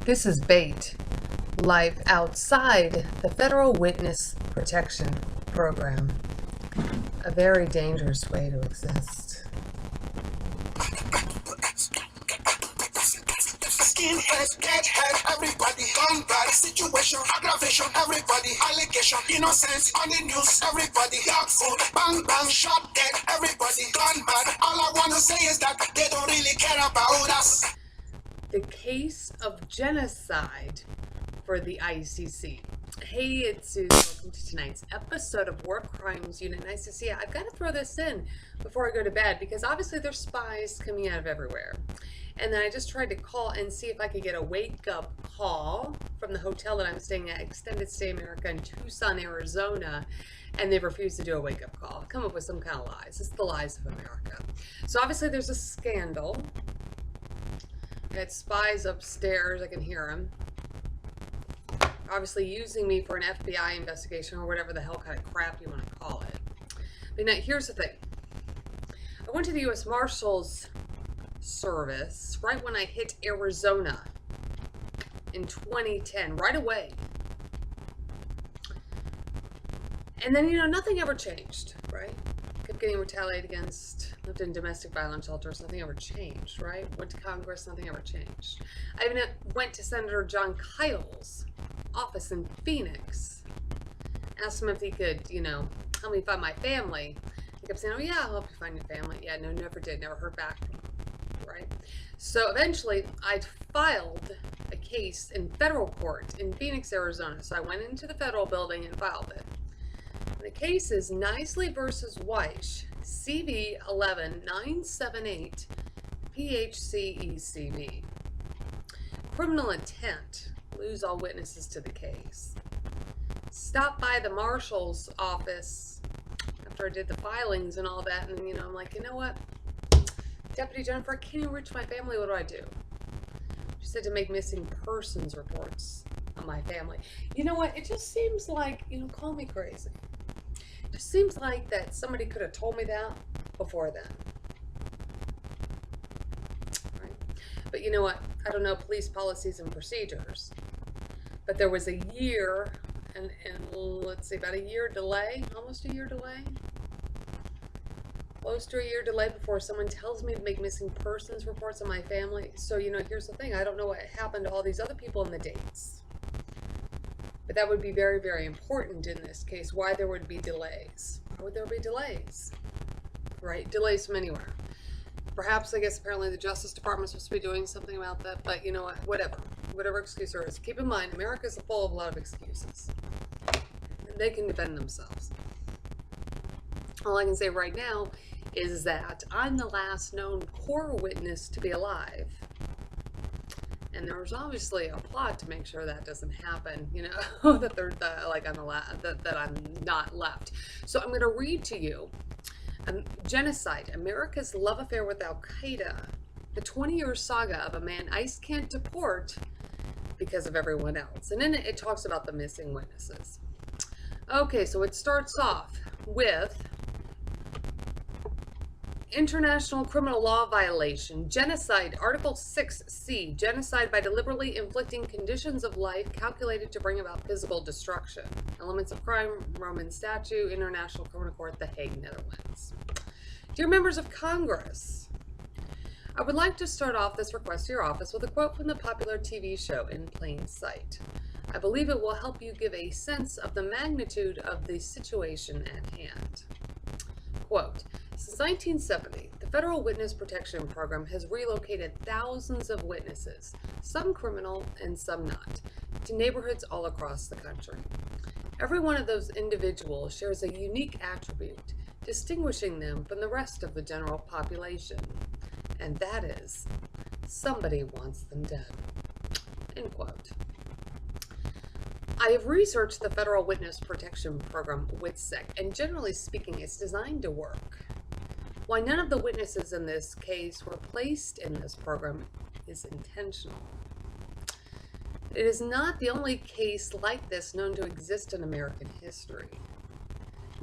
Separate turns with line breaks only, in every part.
This is bait. Life outside the Federal Witness Protection Program. A very dangerous way to exist.
Skinhead, deadhead, everybody, gun bad, situation, aggravation, everybody, allegation, innocence, on the news, everybody, dog food, bang bang, shot dead, everybody, gun bad. All I wanna say is that they don't really care about us.
The case of genocide for the ICC. Hey, it's Susan. Welcome to tonight's episode of War Crimes Unit. Nice to see you. I've got to throw this in before I go to bed because obviously there's spies coming out of everywhere. And then I just tried to call and see if I could get a wake-up call from the hotel that I'm staying at, Extended Stay America in Tucson, Arizona, and they've refused to do a wake-up call. I've come up with some kind of lies. It's the lies of America. So obviously there's a scandal. I had spies upstairs. I can hear them. Obviously using me for an FBI investigation or whatever the hell kind of crap you want to call it. But now, here's the thing. I went to the U.S. Marshals Service right when I hit Arizona in 2010, right away. And then, nothing ever changed, right? Kept getting retaliated against, lived in domestic violence shelters, nothing ever changed, right? Went to Congress, nothing ever changed. I even went to Senator John Kyle's office in Phoenix, asked him if he could, help me find my family. He kept saying, oh yeah, I'll help you find your family. Yeah, no, never did, never heard back from him, right? So eventually I'd filed a case in federal court in Phoenix, Arizona. So I went into the federal building and filed it. The case is Nicely versus Weish, CV 11978 PHCECV. Criminal intent. Lose all witnesses to the case. Stopped by the marshal's office after I did the filings and all that, and I'm like, you know what, Deputy Jennifer, I can't even reach my family. What do I do? She said to make missing persons reports on my family. You know what? It just seems like, call me crazy. It just seems like that somebody could have told me that before then. But you know what? I don't know police policies and procedures. But there was a year, and let's see, about a year delay, almost a year delay. Close to a year delay before someone tells me to make missing persons reports on my family. So, here's the thing. I don't know what happened to all these other people in the dates. But that would be very, very important in this case, why there would be delays. Why would there be delays? Right? Delays from anywhere. Perhaps, I guess, apparently the Justice Department's supposed to be doing something about that, but you know what, whatever excuse there is. Keep in mind, America's full of a lot of excuses. And they can defend themselves. All I can say right now is that I'm the last known core witness to be alive. And there's obviously a plot to make sure that doesn't happen, that I'm not left. So I'm going to read to you Genocide, America's Love Affair with Al-Qaeda, the 20-year saga of a man ICE can't deport because of everyone else. And in it talks about the missing witnesses. Okay, so it starts off with international criminal law violation, genocide, Article 6C, genocide by deliberately inflicting conditions of life calculated to bring about physical destruction. Elements of crime, Roman Statute, International Criminal Court, The Hague, Netherlands. Dear members of Congress, I would like to start off this request to your office with a quote from the popular TV show In Plain Sight. I believe it will help you give a sense of the magnitude of the situation at hand. Quote, since 1970, the Federal Witness Protection Program has relocated thousands of witnesses, some criminal and some not, to neighborhoods all across the country. Every one of those individuals shares a unique attribute, distinguishing them from the rest of the general population, and that is, somebody wants them dead. End quote. I have researched the Federal Witness Protection Program, WITSEC, and generally speaking, it's designed to work. Why none of the witnesses in this case were placed in this program is intentional. It is not the only case like this known to exist in American history.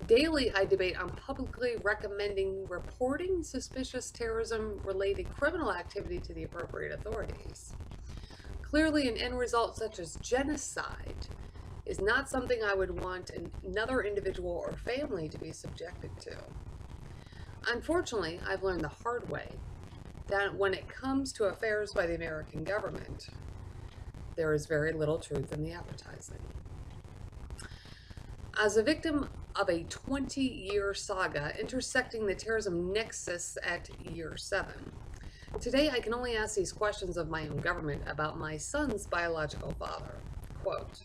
Daily, I debate on publicly recommending reporting suspicious terrorism-related criminal activity to the appropriate authorities. Clearly, an end result such as genocide is not something I would want another individual or family to be subjected to. Unfortunately, I've learned the hard way that when it comes to affairs by the American government, there is very little truth in the advertising. As a victim of a 20-year saga intersecting the terrorism nexus at year 7, today I can only ask these questions of my own government about my son's biological father. Quote,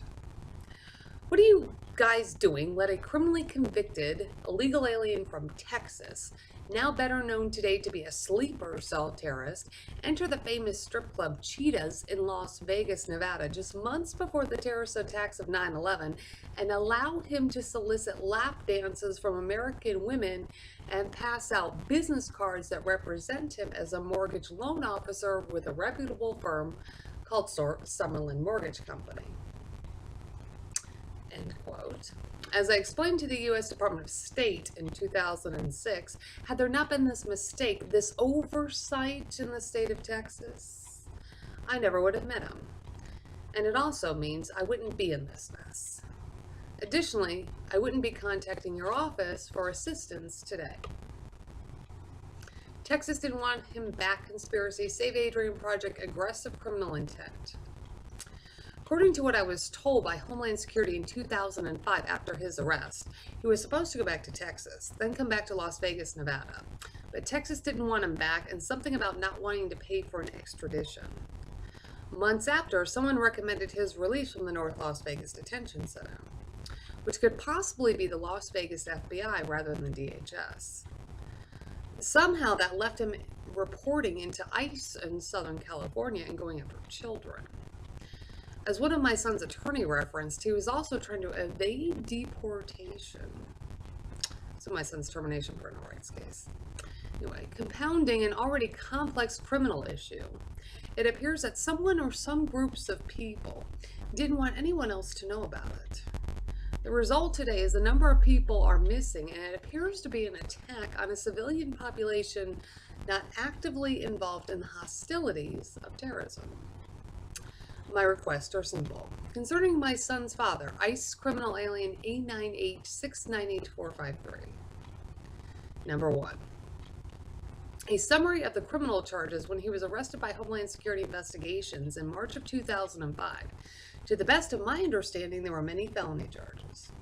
"What are you guys doing? Let a criminally convicted illegal alien from Texas, now better known today to be a sleeper cell terrorist, enter the famous strip club Cheetahs in Las Vegas, Nevada, just months before the terrorist attacks of 9/11, and allow him to solicit lap dances from American women and pass out business cards that represent him as a mortgage loan officer with a reputable firm called Summerlin Mortgage Company." End quote. As I explained to the U.S. Department of State in 2006, had there not been this mistake, this oversight in the state of Texas, I never would have met him. And it also means I wouldn't be in this mess. Additionally, I wouldn't be contacting your office for assistance today. Texas didn't want him back conspiracy, Save Adrian Project, aggressive criminal intent. According to what I was told by Homeland Security in 2005 after his arrest, he was supposed to go back to Texas, then come back to Las Vegas, Nevada. But Texas didn't want him back, and something about not wanting to pay for an extradition. Months after, someone recommended his release from the North Las Vegas Detention Center, which could possibly be the Las Vegas FBI rather than the DHS. Somehow that left him reporting into ICE in Southern California and going after children. As one of my son's attorney referenced, he was also trying to evade deportation. So my son's termination parental rights case. Anyway, compounding an already complex criminal issue, it appears that someone or some groups of people didn't want anyone else to know about it. The result today is a number of people are missing, and it appears to be an attack on a civilian population not actively involved in the hostilities of terrorism. My requests are simple. Concerning my son's father, ICE criminal alien A98698453. Number 1. A summary of the criminal charges when he was arrested by Homeland Security investigations in March of 2005. To the best of my understanding, there were many felony charges.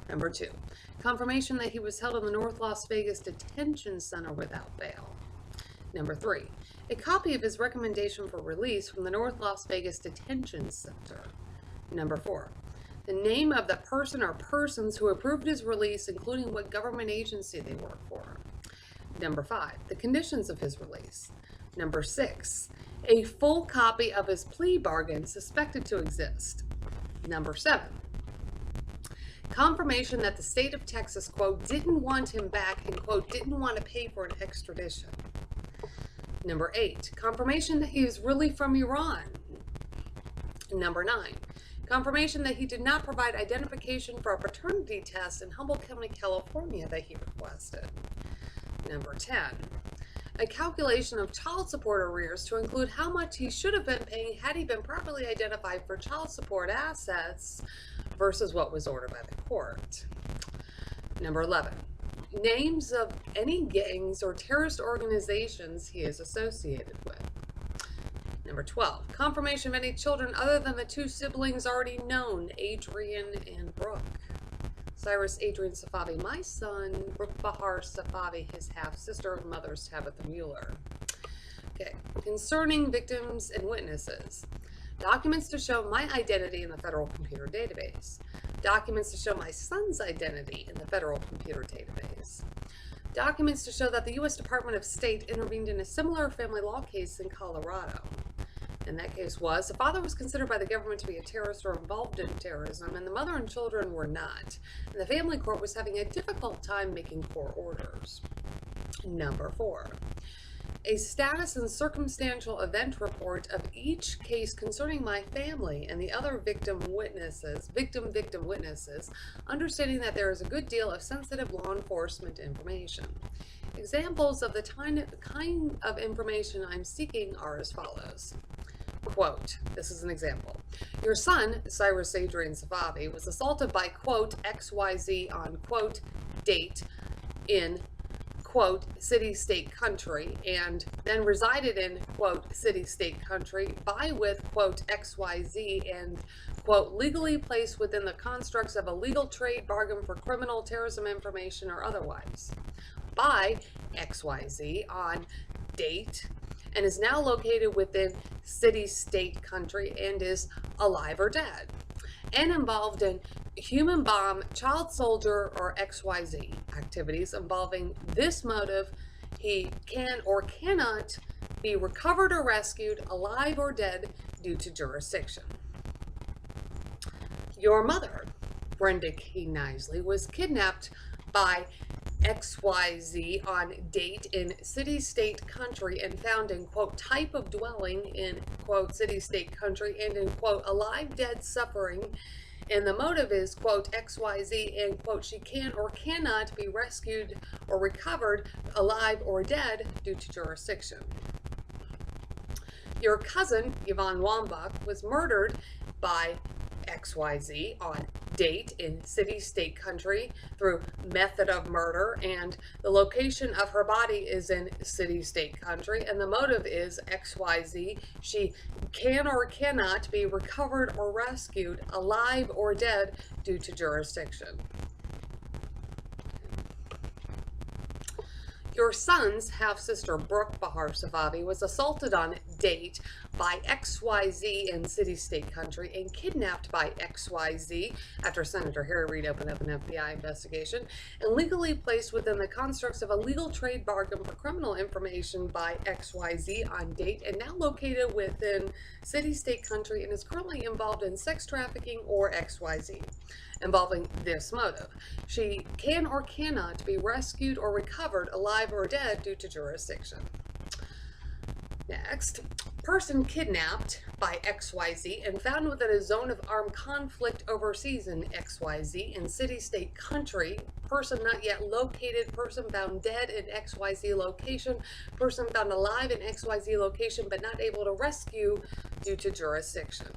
Number 2. Confirmation that he was held in the North Las Vegas Detention Center without bail. Number 3. A copy of his recommendation for release from the North Las Vegas Detention Center. Number 4. The name of the person or persons who approved his release, including what government agency they work for. Number 5. The conditions of his release. Number 6. A full copy of his plea bargain suspected to exist. Number 7. Confirmation that the state of Texas, quote, didn't want him back and, quote, didn't want to pay for an extradition. Number 8, confirmation that he is really from Iran. Number 9, confirmation that he did not provide identification for a paternity test in Humboldt County, California that he requested. Number 10, a calculation of child support arrears to include how much he should have been paying had he been properly identified for child support assets versus what was ordered by the court. Number 11, names of any gangs or terrorist organizations he is associated with. Number 12, confirmation of any children other than the 2 siblings already known, Adrian and Brooke. Cyrus Adrian Safavi, my son, Brooke Bahar Safavi, his half-sister, mother's Tabitha Mueller. Okay, concerning victims and witnesses. Documents to show my identity in the federal computer database. Documents to show my son's identity in the federal computer database. Documents to show that the U.S. Department of State intervened in a similar family law case in Colorado. And that case was, the father was considered by the government to be a terrorist or involved in terrorism, and the mother and children were not. And the family court was having a difficult time making court orders. Number 4. A status and circumstantial event report of each case concerning my family and the other victim witnesses, understanding that there is a good deal of sensitive law enforcement information. Examples of the kind of information I'm seeking are as follows. quote, this is an example. Your son, Cyrus Adrian Safavi, was assaulted by, quote, XYZ on, quote, date in, quote, city, state, country, and then resided in, quote, city, state, country by, with, quote, XYZ and, quote, legally placed within the constructs of a legal trade bargain for criminal, terrorism information or otherwise by XYZ on date and is now located within city, state, country and is alive or dead and involved in human bomb, child soldier, or XYZ activities involving this motive, he can or cannot be recovered or rescued, alive or dead, due to jurisdiction. Your mother, Brenda K. Knisley, was kidnapped by XYZ on date in city, state, country and found in, quote, type of dwelling in, quote, city, state, country and in, quote, alive, dead, suffering. And the motive is, quote, XYZ and, quote, she can or cannot be rescued or recovered alive or dead due to jurisdiction. Your cousin, Yvonne Wambach, was murdered by XYZ on date in city, state, country through method of murder, and the location of her body is in city, state, country, and the motive is XYZ. She can or cannot be recovered or rescued, alive or dead, due to jurisdiction. Your son's half-sister, Brooke Bahar Safavi, was assaulted on date by XYZ in city, state, country and kidnapped by XYZ after Senator Harry Reid opened up an FBI investigation and legally placed within the constructs of a legal trade bargain for criminal information by XYZ on date and now located within city, state, country and is currently involved in sex trafficking or XYZ. Involving this motive. She can or cannot be rescued or recovered alive or dead due to jurisdiction. Next, person kidnapped by XYZ and found within a zone of armed conflict overseas in XYZ in city, state, country, person not yet located, person found dead in XYZ location, person found alive in XYZ location but not able to rescue due to jurisdiction.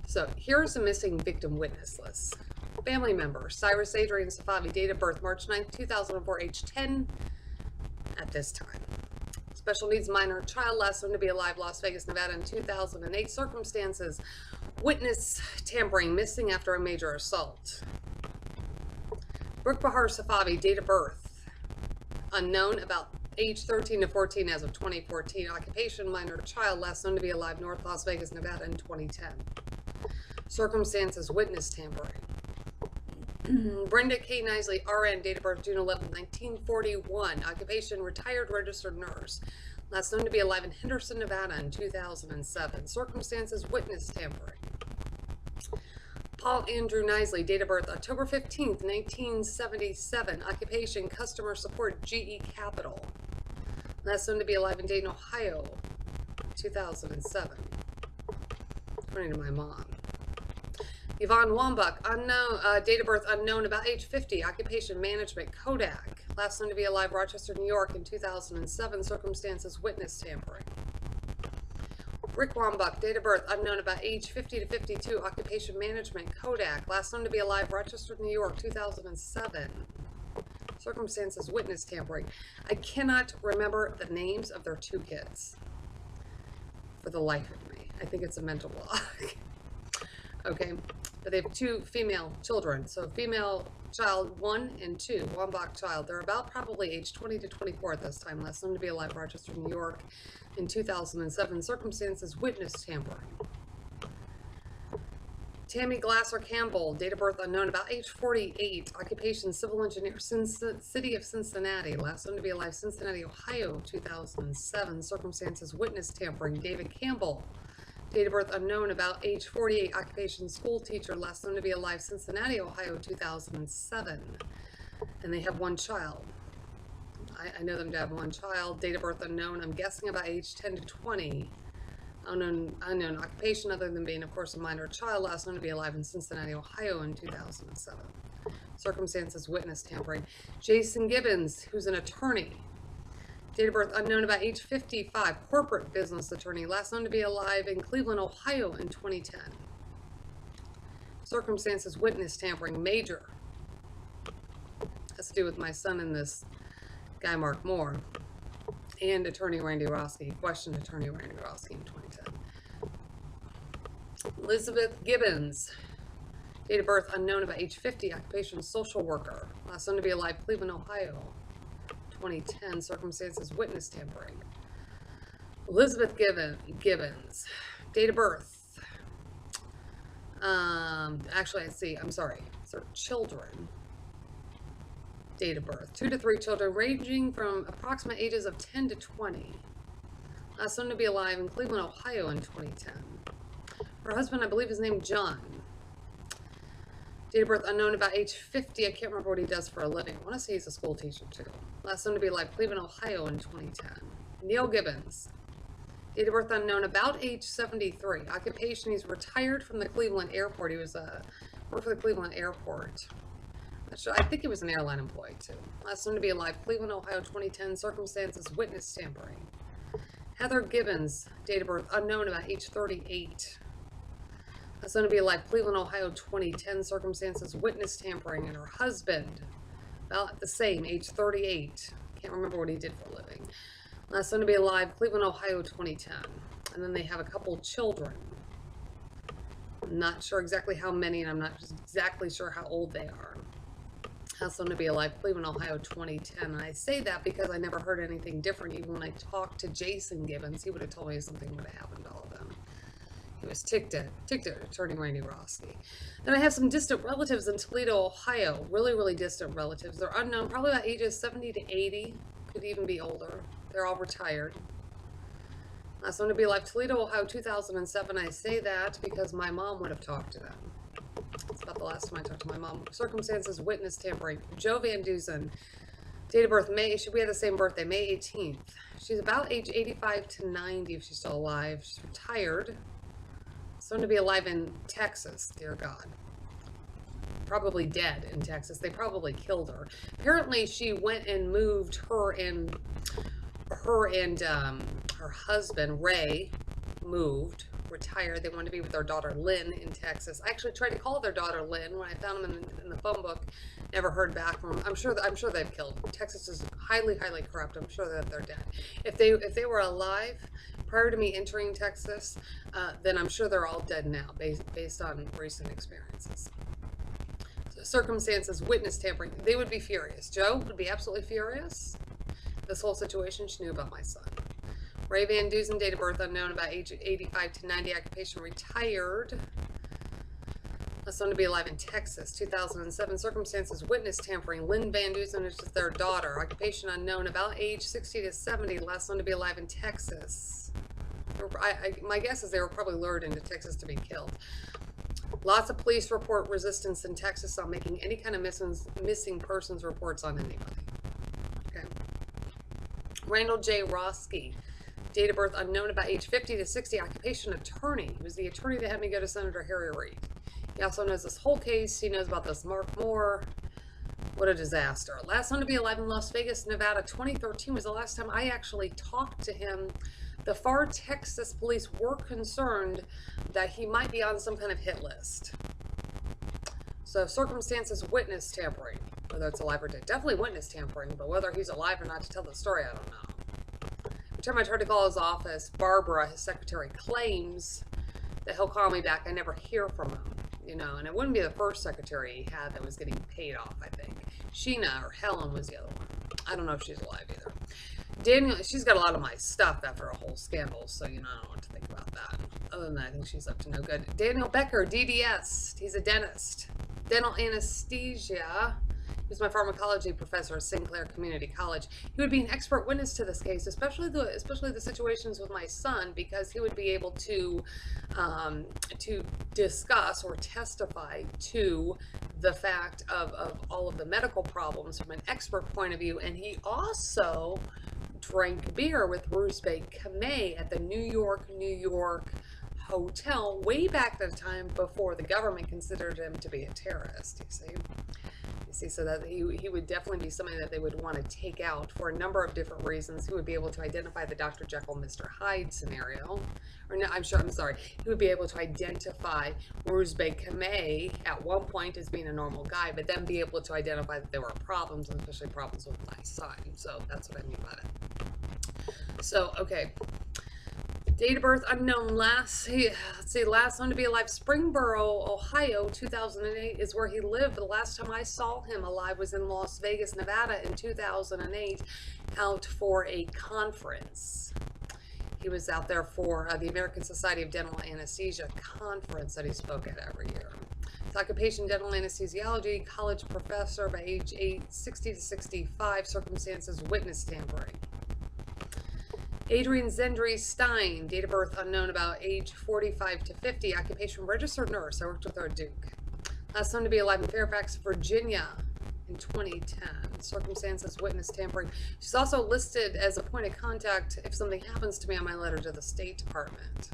So here's a missing victim witness list. Family member, Cyrus Adrian Safavi, date of birth, March 9th, 2004, age 10 at this time. Special needs minor, child last known to be alive, Las Vegas, Nevada in 2008. Circumstances, witness tampering, missing after a major assault. Brooke Bahar Safavi, date of birth, unknown, about age 13 to 14 as of 2014. Occupation, minor, child last known to be alive, North Las Vegas, Nevada in 2010. Circumstances, witness tampering. Brenda K. Knisley, RN, date of birth June 11, 1941. Occupation, retired registered nurse. Last known to be alive in Henderson, Nevada in 2007. Circumstances, witness tampering. Paul Andrew Knisley, date of birth October 15, 1977. Occupation, customer support, GE Capital. Last known to be alive in Dayton, Ohio, 2007. According to my mom. Yvonne Wambach, unknown, date of birth unknown, about age 50, occupation management, Kodak. Last known to be alive, Rochester, New York in 2007. Circumstances, witness tampering. Rick Wambach, date of birth unknown, about age 50 to 52, occupation management, Kodak. Last known to be alive, Rochester, New York, 2007. Circumstances, witness tampering. I cannot remember the names of their two kids for the life of me. I think it's a mental block. Okay, but they have two female children. So female child 1 and 2, Wambach child. They're about probably age 20 to 24 at this time. Last known to be alive, Rochester, New York in 2007. Circumstances, witness tampering. Tammy Glasser Campbell, date of birth unknown, about age 48, occupation civil engineer, city of Cincinnati. Last known to be alive, Cincinnati, Ohio, 2007. Circumstances, witness tampering. David Campbell, date of birth unknown, about age 48, occupation school teacher, last known to be alive, Cincinnati, Ohio, 2007. And they have one child. I know them to have one child. Date of birth unknown, I'm guessing about age 10 to 20. Unknown occupation other than being, of course, a minor child, last known to be alive in Cincinnati, Ohio in 2007. Circumstances, witness tampering. Jason Gibbons, who's an attorney. Date of birth unknown, about age 55, corporate business attorney, last known to be alive in Cleveland, Ohio in 2010. Circumstances, witness tampering, major. Has to do with my son and this guy, Mark Moore, and attorney Randy Roski, questioned attorney Randy Roski in 2010. Elizabeth Gibbons, date of birth unknown, about age 50, occupation social worker, last known to be alive, Cleveland, Ohio, 2010. Circumstances, witness tampering. Elizabeth Gibbons, date of birth. Actually, I'm sorry. So children. Date of birth. 2 to 3 children, ranging from approximate ages of 10 to 20. Last known to be alive in Cleveland, Ohio in 2010. Her husband, I believe, is named John. Date of birth unknown, about age 50. I can't remember what he does for a living. I want to say he's a school teacher too. Last known to be alive, Cleveland, Ohio in 2010. Neil Gibbons. Date of birth unknown, about age 73. Occupation, he's retired from the Cleveland airport. He was worked for the Cleveland airport. I think he was an airline employee too. Last known to be alive, Cleveland, Ohio, 2010. Circumstances, witness tampering. Heather Gibbons, date of birth unknown, about age 38. Last known to be alive, Cleveland, Ohio, 2010. Circumstances, witness tampering. And her husband, about the same, age 38. Can't remember what he did for a living. Last known to be alive, Cleveland, Ohio, 2010. And then they have a couple children. I'm not sure exactly how many, and I'm not exactly sure how old they are. Last known to be alive, Cleveland, Ohio, 2010. And I say that because I never heard anything different. Even when I talked to Jason Gibbons, he would have told me something would have happened to all of them. He was ticked at attorney Randy Roski. Then I have some distant relatives in Toledo, Ohio. Really, really distant relatives. They're unknown, probably about ages 70 to 80. Could even be older. They're all retired. Last known to be alive, Toledo, Ohio, 2007. I say that because my mom would have talked to them. That's about the last time I talked to my mom. Circumstances, witness tampering. Joe Van Dusen. Date of birth, we had the same birthday, May 18th. She's about age 85 to 90 if she's still alive. She's retired. Soon to be alive in Texas, dear God. Probably dead in Texas. They probably killed her. Apparently, she went and moved her and her husband, Ray, moved, retired. They wanted to be with their daughter, Lynn, in Texas. I actually tried to call their daughter, Lynn, when I found them in the phone book. Never heard back from them. I'm sure they've killed them. Texas is highly, highly corrupt. I'm sure that they're dead. If they were alive prior to me entering Texas, then I'm sure they're all dead now, based on recent experiences. So circumstances, witness tampering. They would be furious. Joe would be absolutely furious. This whole situation, she knew about my son. Ray Van Dusen, date of birth unknown, about age 85 to 90, occupation retired. Last known to be alive in Texas, 2007. Circumstances, witness tampering. Lynn Van Dusen is their daughter. Occupation unknown, about age 60 to 70. Last known to be alive in Texas. My guess is they were probably lured into Texas to be killed. Lots of police report resistance in Texas on making any kind of missing persons reports on anybody. Okay. Randall J. Roski, date of birth unknown, about age 50 to 60, occupation attorney. He was the attorney that had me go to Senator Harry Reid. He also knows this whole case. He knows about this Mark Moore. What a disaster. Last known to be alive in Las Vegas, Nevada, 2013 was the last time I actually talked to him. The FAR Texas police were concerned that he might be on some kind of hit list. So circumstances, witness tampering. Whether it's alive or dead. Definitely witness tampering, but whether he's alive or not to tell the story, I don't know. Every time I try to call his office, Barbara, his secretary, claims that he'll call me back. I never hear from him, you know, and it wouldn't be the first secretary he had that was getting paid off, I think. Sheena or Helen was the other one. I don't know if she's alive either. Daniel, she's got a lot of my stuff after a whole scandal, so, you know, I don't know what to think about that. Other than that, I think she's up to no good. Daniel Becker, DDS. He's a dentist. Dental anesthesia. He was my pharmacology professor at Sinclair Community College. He would be an expert witness to this case, especially the situations with my son, because he would be able to discuss or testify to the fact of all of the medical problems from an expert point of view. And he also drank beer with Rusbeh Kameh at the New York hotel way back at the time before the government considered him to be a terrorist, you see. see, so that he would definitely be somebody that they would want to take out for a number of different reasons. He would be able to identify the Dr. Jekyll, Mr. Hyde scenario. Or no, I'm sorry. He would be able to identify Roosbay Kamei at one point as being a normal guy, but then be able to identify that there were problems, and especially problems with my son. So that's what I mean by it. So, okay. Date of birth unknown. Last known to be alive, Springboro, Ohio, 2008 is where he lived. The last time I saw him alive was in Las Vegas, Nevada in 2008, out for a conference. He was out there for the American Society of Dental Anesthesia conference that he spoke at every year. His occupation, dental anesthesiology, college professor by age 60 to 65, circumstances, witness tampering. Adrian Zendri Stein, date of birth unknown, about age 45 to 50, occupation registered nurse. I worked with her at Duke. Last known to be alive in Fairfax, Virginia in 2010. Circumstances, witness tampering. She's also listed as a point of contact if something happens to me on my letter to the State Department.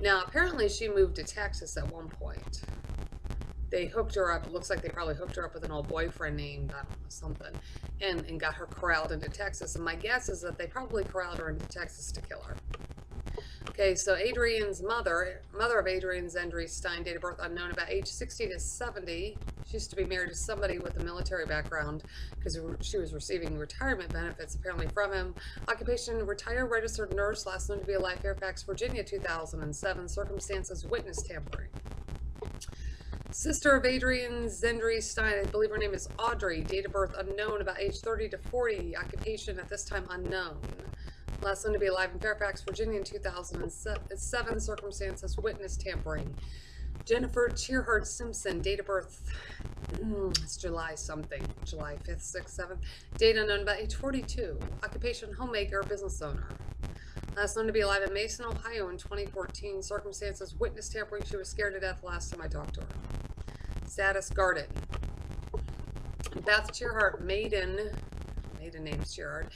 Now, apparently she moved to Texas at one point. They hooked her up. It looks like they probably hooked her up with an old boyfriend named, I don't know, something, and got her corralled into Texas. And my guess is that they probably corralled her into Texas to kill her. Okay, so Adrian's mother of Adrian Zendri Stein, date of birth unknown, about age 60 to 70. She used to be married to somebody with a military background because she was receiving retirement benefits apparently from him. Occupation, retired registered nurse, last known to be alive, Fairfax, Virginia, 2007. Circumstances, witness tampering. Sister of Adrian Zendri Stein, I believe her name is Audrey, date of birth unknown, about age 30 to 40, occupation at this time unknown. Last known to be alive in Fairfax, Virginia in 2007, circumstances, witness tampering. Jennifer Cheerhart Simpson, date of birth, it's July something, July 5th, 6th, 7th, date unknown, about age 42, occupation homemaker, business owner. Last known to be alive in Mason, Ohio in 2014, circumstances, witness tampering. She was scared to death last time I talked to her. Status, guarded. Beth Cheerhart, maiden name Cheerhart,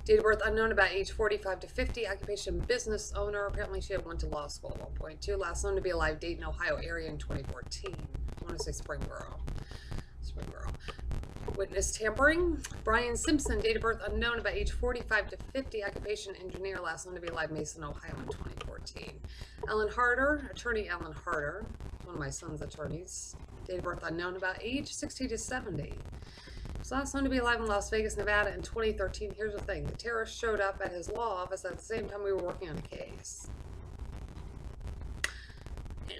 date of birth unknown, about age 45 to 50, occupation business owner. Apparently she had went to law school at one point too. Last known to be alive, Dayton, Ohio area in 2014. I want to say Springboro. Witness tampering. Brian Simpson, date of birth unknown, about age 45 to 50, occupation engineer, last known to be alive, Mason, Ohio in 2014. Ellen Harder, attorney Ellen Harder, one of my son's attorneys, date of birth unknown, about age 60 to 70. So last known to be alive in Las Vegas, Nevada in 2013. Here's the thing, the terrorist showed up at his law office at the same time we were working on a case,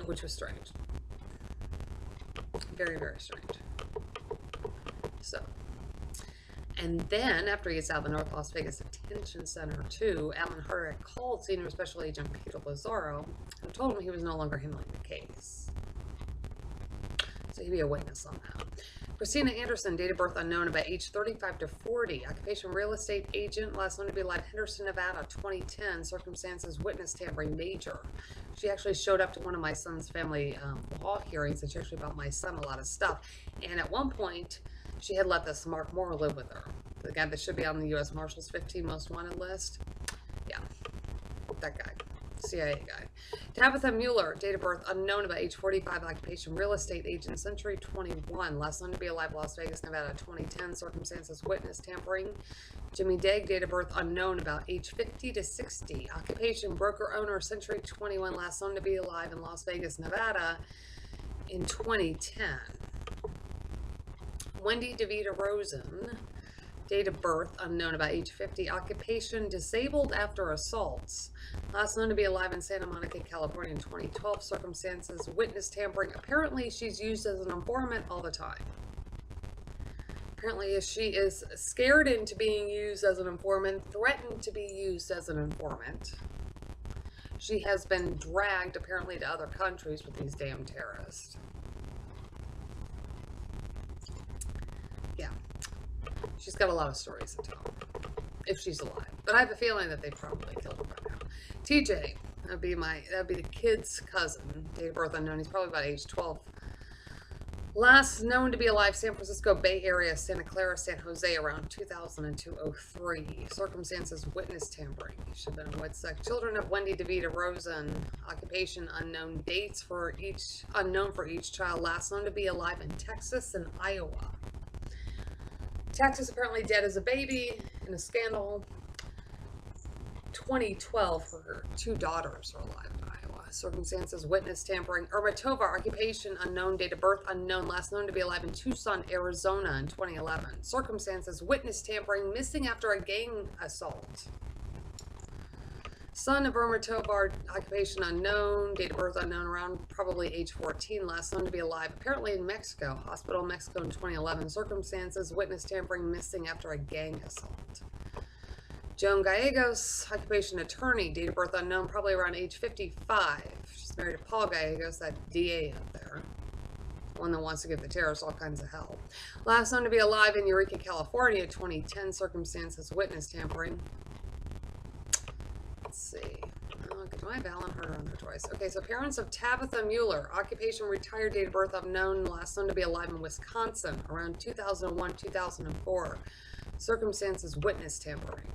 which was strange. Very, very strange. So, and then after he gets out of the North Las Vegas Detention Center too, Alan Harder had called Senior Special Agent Peter Lazaro and told him he was no longer handling the case. So he'd be a witness on that. Christina Anderson, date of birth unknown, about age 35 to 40, occupation real estate agent, last known to be alive, Henderson, Nevada, 2010, circumstances, witness tampering, major. She actually showed up to one of my son's family law hearings, and she actually bought my son a lot of stuff. And at one point, she had let this Mark Moore live with her, the guy that should be on the U.S. Marshals 15 most wanted list. Yeah, that guy, CIA guy. Tabitha Mueller, date of birth unknown, about age 45, occupation real estate agent, Century 21, last known to be alive, Las Vegas, Nevada, 2010, circumstances, witness tampering. Jimmy Degg, date of birth unknown, about age 50 to 60, occupation broker owner, Century 21, last known to be alive in Las Vegas, Nevada in 2010. Wendy DeVita Rosen, date of birth unknown, about age 50, occupation disabled after assaults, last known to be alive in Santa Monica, California in 2012, circumstances, witness tampering. Apparently she's used as an informant all the time. Apparently she is scared into being used as an informant, threatened to be used as an informant. She has been dragged apparently to other countries with these damn terrorists. Yeah, she's got a lot of stories to tell, if she's alive. But I have a feeling that they probably killed her by now. TJ, that'd be the kid's cousin, date of birth unknown. He's probably about age 12 Last known to be alive, San Francisco Bay Area, Santa Clara, San Jose, around 2002-03. Circumstances, witness tampering. Should have been a WITSEC. Children of Wendy DeVita Rosen. Occupation unknown. Dates for each unknown for each child. Last known to be alive in Texas and Iowa. Texas apparently dead as a baby in a scandal. 2012, her 2 daughters are alive in Iowa. Circumstances, witness tampering. Urmatova, occupation unknown, date of birth unknown, last known to be alive in Tucson, Arizona in 2011. Circumstances, witness tampering, missing after a gang assault. Son of Urmatova, occupation unknown, date of birth unknown, around probably age 14, last known to be alive, apparently in Mexico, hospital in Mexico in 2011. Circumstances, witness tampering, missing after a gang assault. Joan Gallegos, occupation attorney, date of birth unknown, probably around age 55. She's married to Paul Gallegos, that DA up there. One that wants to give the terrorists all kinds of hell. Last known to be alive in Eureka, California, 2010. Circumstances, witness tampering. Let's see. Do I Val and her on there twice? Okay, so parents of Tabitha Mueller, occupation retired, date of birth unknown, last known to be alive in Wisconsin, around 2001-2004. Circumstances, witness tampering.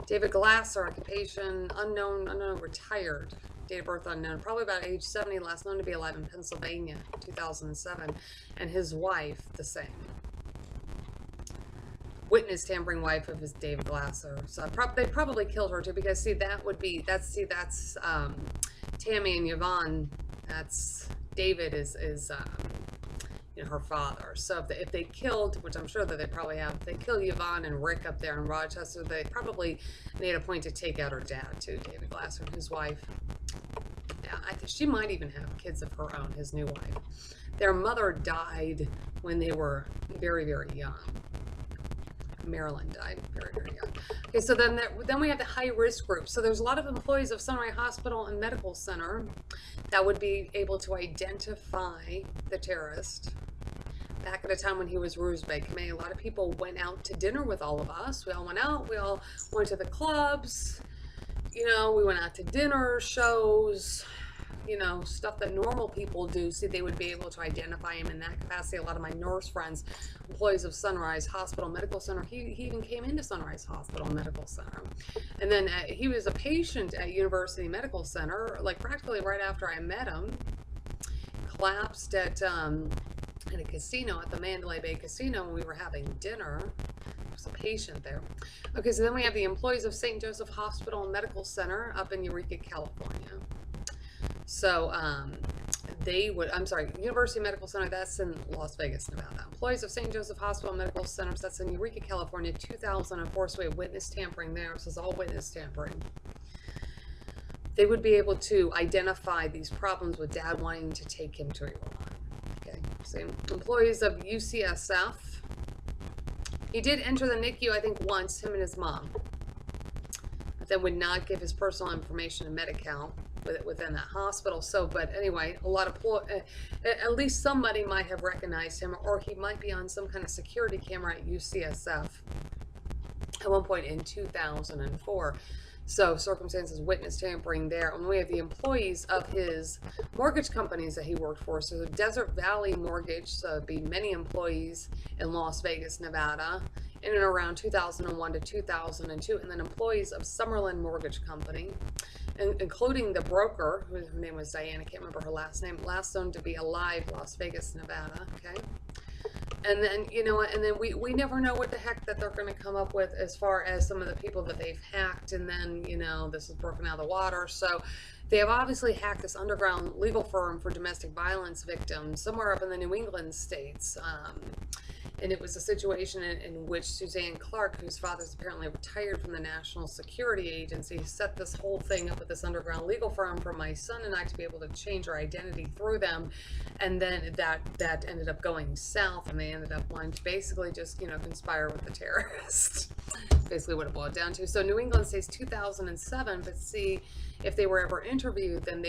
David Glasser, occupation unknown, retired, date of birth unknown, probably about age 70, last known to be alive in Pennsylvania, 2007, and his wife, the same. Witness tampering wife of his David Glasser. So they probably killed her too, because see, that's Tammy and Yvonne. That's David is her father. So if they killed, which I'm sure that they probably have, if they kill Yvonne and Rick up there in Rochester, they probably made a point to take out her dad too, David Glasser, and his wife. Yeah, I think she might even have kids of her own, his new wife. Their mother died when they were very, very young. Marilyn died very, very young. Okay, so then we have the high-risk group. So there's a lot of employees of Sunrise Hospital and Medical Center that would be able to identify the terrorist. Back at a time when he was Ruse Bay-Kamei, a lot of people went out to dinner with all of us. We all went out. We all went to the clubs. We went out to dinner, shows, stuff that normal people do. See, they would be able to identify him in that capacity. A lot of my nurse friends, employees of Sunrise Hospital Medical Center, he even came into Sunrise Hospital Medical Center. And then he was a patient at University Medical Center, like practically right after I met him. Collapsed at a casino, at the Mandalay Bay Casino, when we were having dinner. There was a patient there. Okay, so then we have the employees of St. Joseph Hospital and Medical Center up in Eureka, California. So University Medical Center, that's in Las Vegas, Nevada. Employees of St. Joseph Hospital and Medical Center, that's in Eureka, California, 2004. So we have witness tampering there. This is all witness tampering. They would be able to identify these problems with dad wanting to take him to Iran. Okay, so employees of UCSF. He did enter the NICU, I think, once, him and his mom. But then would not give his personal information to Medi-Cal within that hospital. So, but anyway, a lot of at least somebody might have recognized him, or he might be on some kind of security camera at UCSF at one point in 2004. So circumstances, witness tampering there. And we have the employees of his mortgage companies that he worked for. So Desert Valley Mortgage, so it'd be many employees in Las Vegas, Nevada, in and around 2001 to 2002. And then employees of Summerlin Mortgage Company, including the broker, her name was Diane, I can't remember her last name, last known to be alive, Las Vegas, Nevada. Okay. And then, and then we never know what the heck that they're going to come up with as far as some of the people that they've hacked. And then, this is broken out of the water. So they have obviously hacked this underground legal firm for domestic violence victims somewhere up in the New England states. And it was a situation in which Suzanne Clark, whose father is apparently retired from the National Security Agency, set this whole thing up with this underground legal firm for my son and I to be able to change our identity through them. And then that ended up going south, and they ended up wanting to basically just, conspire with the terrorists. Basically what it boiled down to. So New England says 2007, but see, if they were ever interviewed, then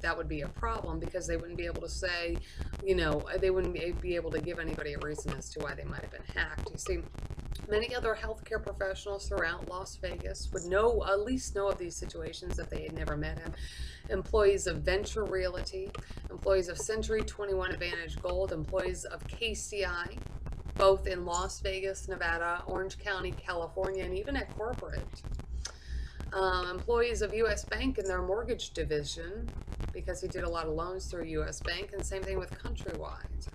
that would be a problem, because they wouldn't be able to say, they wouldn't be able to give anybody a reason reason as to why they might have been hacked. You see, many other healthcare professionals throughout Las Vegas would at least know of these situations if they had never met him. Employees of Venture Realty, employees of Century 21 Advantage Gold, employees of KCI, both in Las Vegas, Nevada, Orange County, California, and even at corporate. Employees of U.S. Bank in their mortgage division, because he did a lot of loans through U.S. Bank, and same thing with Countrywide.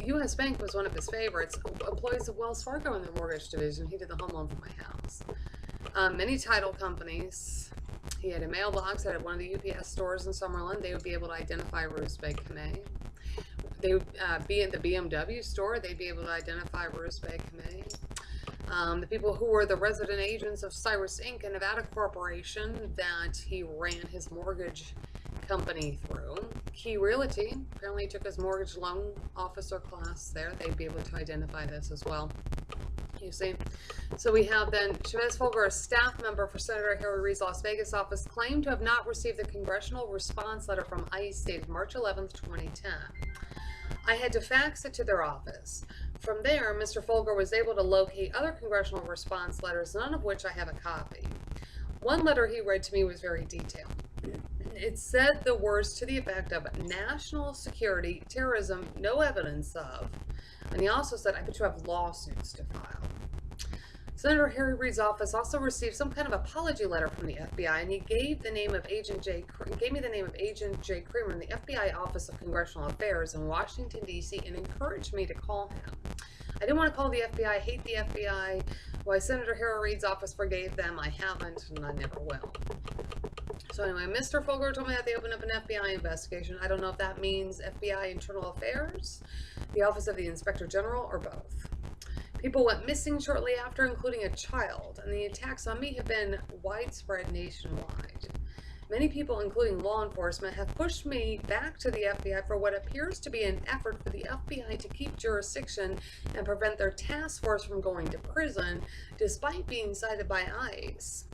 U.S. Bank was one of his favorites. Employees of Wells Fargo in their mortgage division. He did the home loan for my house. Many title companies. He had a mailbox at one of the UPS stores in Summerlin. They would be able to identify Ruth Bay Kamei. They would be at the BMW store. They'd be able to identify Ruth Bay Kamei. The people who were the resident agents of Cyrus Inc., a Nevada corporation that he ran his mortgage company through. Key Realty, apparently he took his mortgage loan officer class there. They'd be able to identify this as well. You see, so we have then Chavez Folger, a staff member for Senator Harry Reid's Las Vegas office, claimed to have not received the congressional response letter from ICE dated March 11th, 2010. I had to fax it to their office. From there, Mr. Folger was able to locate other congressional response letters, none of which I have a copy. One letter he read to me was very detailed. It said the words to the effect of national security, terrorism, no evidence of, and he also said, I bet you have lawsuits to file. Senator Harry Reid's office also received some kind of apology letter from the FBI, and he gave the name of gave me the name of Agent J. Creamer in the FBI Office of Congressional Affairs in Washington, D.C., and encouraged me to call him. I didn't want to call the FBI, I hate the FBI. Why Senator Harry Reid's office forgave them, I haven't, and I never will. So anyway, Mr. Folger told me that they opened up an FBI investigation. I don't know if that means FBI Internal Affairs, the Office of the Inspector General, or both. People went missing shortly after, including a child, and the attacks on me have been widespread nationwide. Many people, including law enforcement, have pushed me back to the FBI for what appears to be an effort for the FBI to keep jurisdiction and prevent their task force from going to prison, despite being cited by ICE.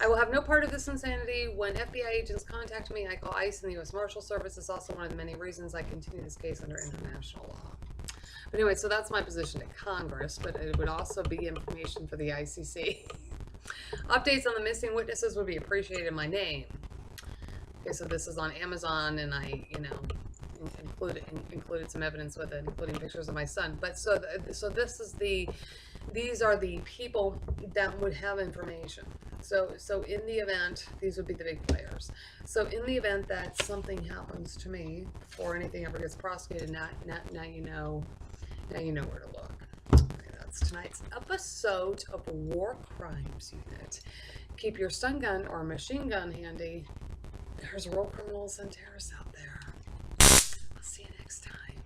I will have no part of this insanity. When FBI agents contact me, I call ICE and the U.S. Marshal Service. It's also one of the many reasons I continue this case under international law. But anyway, so that's my position to Congress, but it would also be information for the ICC. Updates on the missing witnesses would be appreciated in my name. Okay, so this is on Amazon, and I, included some evidence with it, including pictures of my son. But so these are the people that would have information. So in the event, these would be the big players. So in the event that something happens to me before anything ever gets prosecuted, now you know where to look. Okay, that's tonight's episode of War Crimes Unit. Keep your stun gun or machine gun handy. There's war criminals and terrorists out there. I'll see you next time.